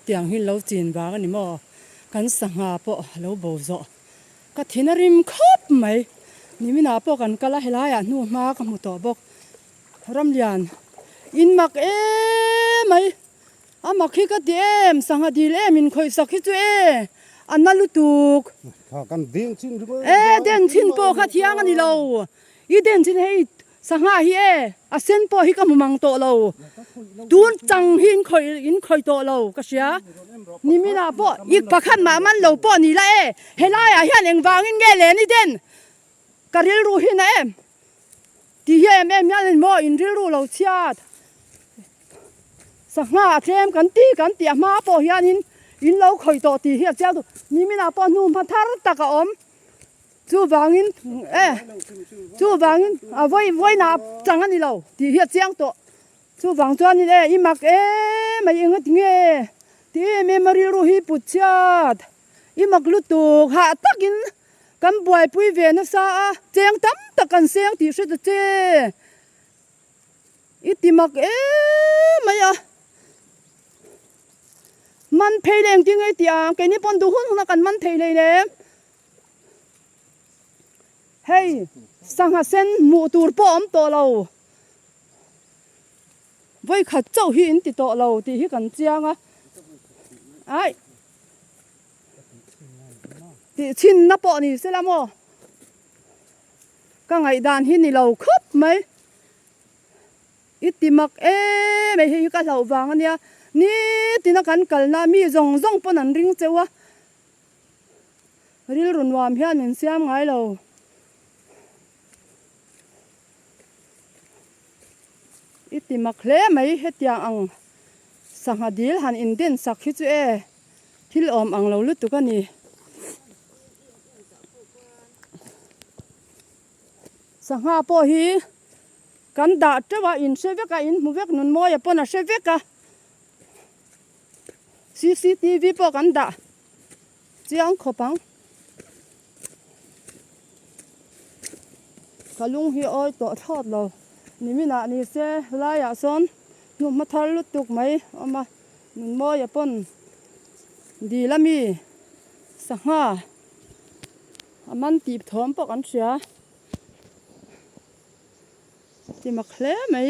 tiang hin lo chin ba ni mo kan sanga po lo bo zo ka thinarim khop mai ni mina po kan kala helaya nu ma ka mu to bok ram lian in mak e mai ama khi ka dem sanga dil em in khoi sakhi chu e analu tuk kan ding chin den chin po kha thiang ani lo I den chin hei sanga hi e a sen po hi ka mumang to lo tun chang hin khoi to lo ka sia ni mina po ik pakhan ma man lo po ni la e helaya hian eng wangin nge le ni den karil ru hi na em ti hi em yan mo in ril ru lo chiat sanga athem kan ti ma po hian in lo khoi to ti hi cha du ni mina po nu ma thar ta ka om chu wangin chu wangin a voi na chang ani lo ti hi chiang to chu wang chuan ni i mak mai ingat nge ti memory ru hi puchat I mak lu tu ha takin kan buai pui ve na sa cheng tam ta kan seng ti se che I ti mak mai a man phei leng ting ai tia ke ni pon du hun na kan man thei le le hey sanga sen mu tur po om to lo voi khat chau hi in ti to lo ti hi kan chiang a ai ti chin na po ni se la mo ka ngai dan hi ni lo khop mai iti mak mai hi ka lo wang ania ni tina kan kalna mi zong zong pon an ring chewa ril runwam hian min siam ngai lo iti mak hle mai hetiang ang sanga dil han in den sak hi chu thil om ang lo lu tu ka ni sanga po hi kan da tewa in seveka in muvek nun mo ya pona seveka CCTV po kan da chiang khopang kalung hi oi to thot lo ni mina ni se la ya son nu ma thar lu tuk mai ama nun mo ya pon di lami sanga aman tip thom po kan sia ti mak hle mai